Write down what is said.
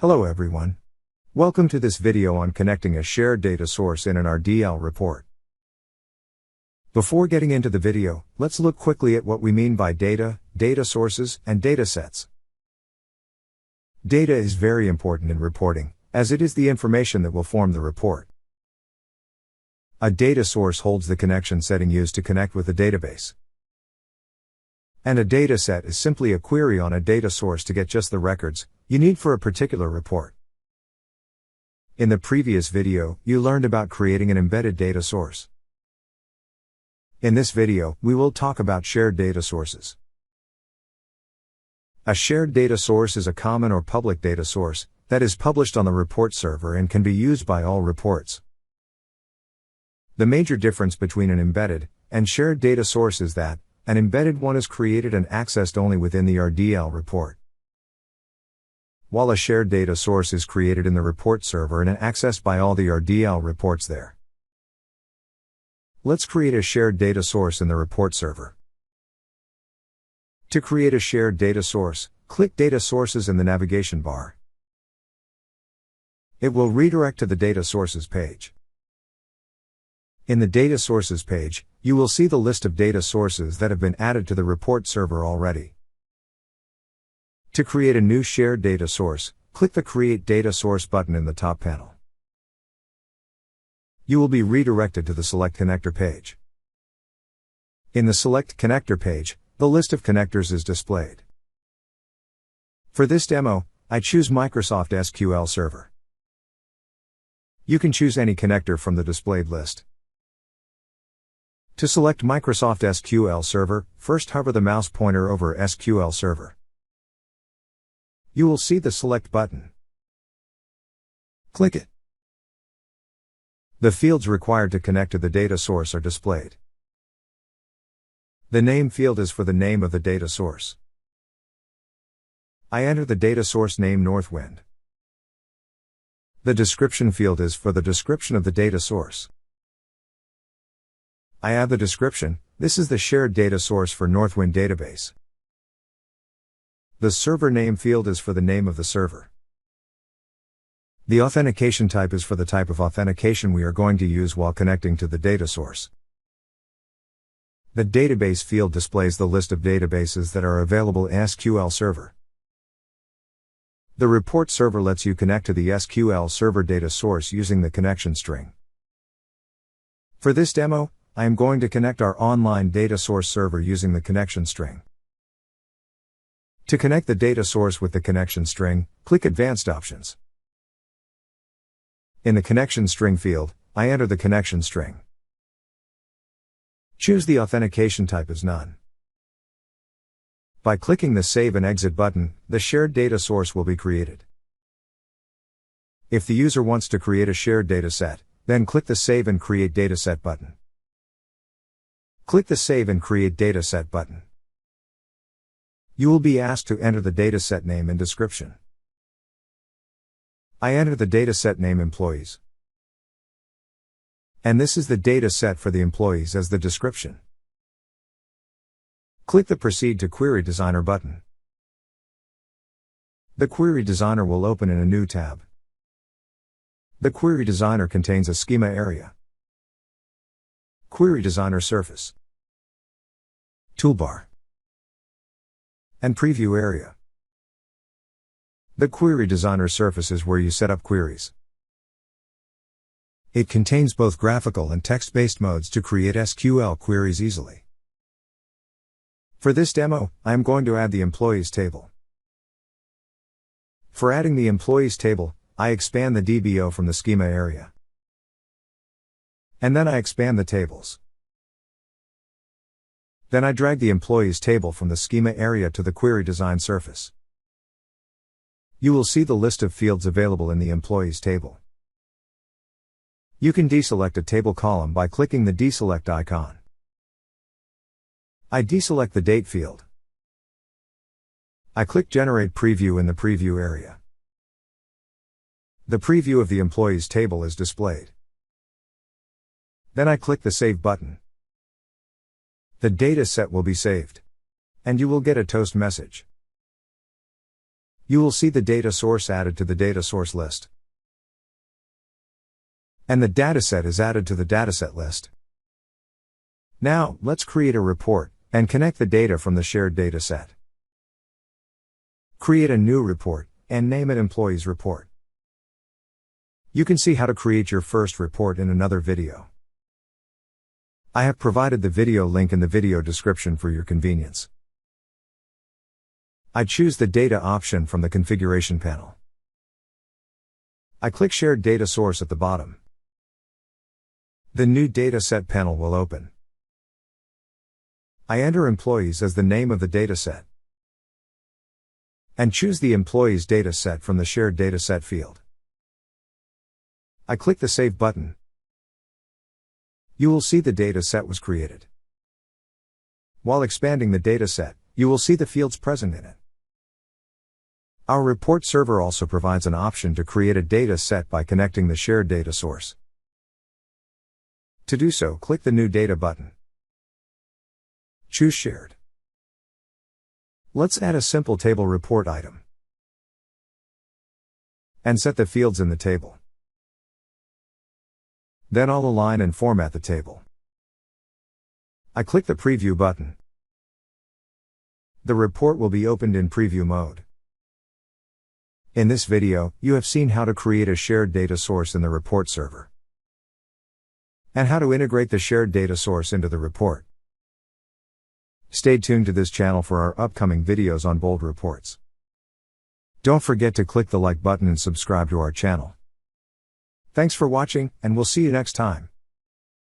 Hello everyone. Welcome to this video on connecting a shared data source in an RDL report. Before getting into the video, let's look quickly at what we mean by data, data sources, and data sets. Data is very important in reporting, as it is the information that will form the report. A data source holds the connection setting used to connect with a database. And a data set is simply a query on a data source to get just the records you need for a particular report. In the previous video, you learned about creating an embedded data source. In this video, we will talk about shared data sources. A shared data source is a common or public data source that is published on the report server and can be used by all reports. The major difference between an embedded and shared data source is that an embedded one is created and accessed only within the RDL report, while a shared data source is created in the report server and accessed by all the RDL reports there. Let's create a shared data source in the report server. To create a shared data source, click Data Sources in the navigation bar. It will redirect to the Data Sources page. In the Data Sources page, you will see the list of data sources that have been added to the report server already. To create a new shared data source, click the Create Data Source button in the top panel. You will be redirected to the Select Connector page. In the Select Connector page, the list of connectors is displayed. For this demo, I choose Microsoft SQL Server. You can choose any connector from the displayed list. To select Microsoft SQL Server, first hover the mouse pointer over SQL Server. You will see the Select button. Click it. The fields required to connect to the data source are displayed. The name field is for the name of the data source. I enter the data source name Northwind. The description field is for the description of the data source. I add the description. This is the shared data source for Northwind database. The server name field is for the name of the server. The authentication type is for the type of authentication we are going to use while connecting to the data source. The database field displays the list of databases that are available in SQL Server. The report server lets you connect to the SQL Server data source using the connection string. For this demo, I am going to connect our online data source server using the connection string. To connect the data source with the connection string, click Advanced Options. In the connection string field, I enter the connection string. Choose the authentication type as None. By clicking the Save and Exit button, the shared data source will be created. If the user wants to create a shared data set, then click the Save and Create Dataset button. Click the Save and Create Dataset button. You will be asked to enter the dataset name and description. I enter the dataset name Employees. And this is the data set for the employees as the description. Click the Proceed to Query Designer button. The Query Designer will open in a new tab. The Query Designer contains a schema area, Query Designer surface, toolbar, and preview area. The Query Designer surface is where you set up queries. It contains both graphical and text-based modes to create SQL queries easily. For this demo, I am going to add the Employees table. For adding the Employees table, I expand the DBO from the schema area. And then I expand the tables. Then I drag the Employees table from the schema area to the Query Design surface. You will see the list of fields available in the Employees table. You can deselect a table column by clicking the deselect icon. I deselect the date field. I click Generate Preview in the preview area. The preview of the Employees table is displayed. Then I click the Save button. The data set will be saved. And you will get a toast message. you will see the data source added to the data source list. And the dataset is added to the dataset list. Now, let's create a report, and connect the data from the shared dataset. Create a new report, and name it Employees Report. You can see how to create your first report in another video. I have provided the video link in the video description for your convenience. I choose the Data option from the configuration panel. I click Shared Data Source at the bottom. The new Dataset panel will open. I enter Employees as the name of the dataset, and choose the Employees dataset from the Shared Dataset field. I click the Save button. You will see the dataset was created. While expanding the dataset, you will see the fields present in it. Our report server also provides an option to create a data set by connecting the shared data source. To do so, click the New Data button. Choose Shared. Let's add a simple table report item, and set the fields in the table. Then I'll align and format the table. I click the Preview button. The report will be opened in preview mode. In this video, you have seen how to create a shared data source in the report server, and how to integrate the shared data source into the report. Stay tuned to this channel for our upcoming videos on bold reports. Don't forget to click the like button and subscribe to our channel. Thanks for watching, and we'll see you next time.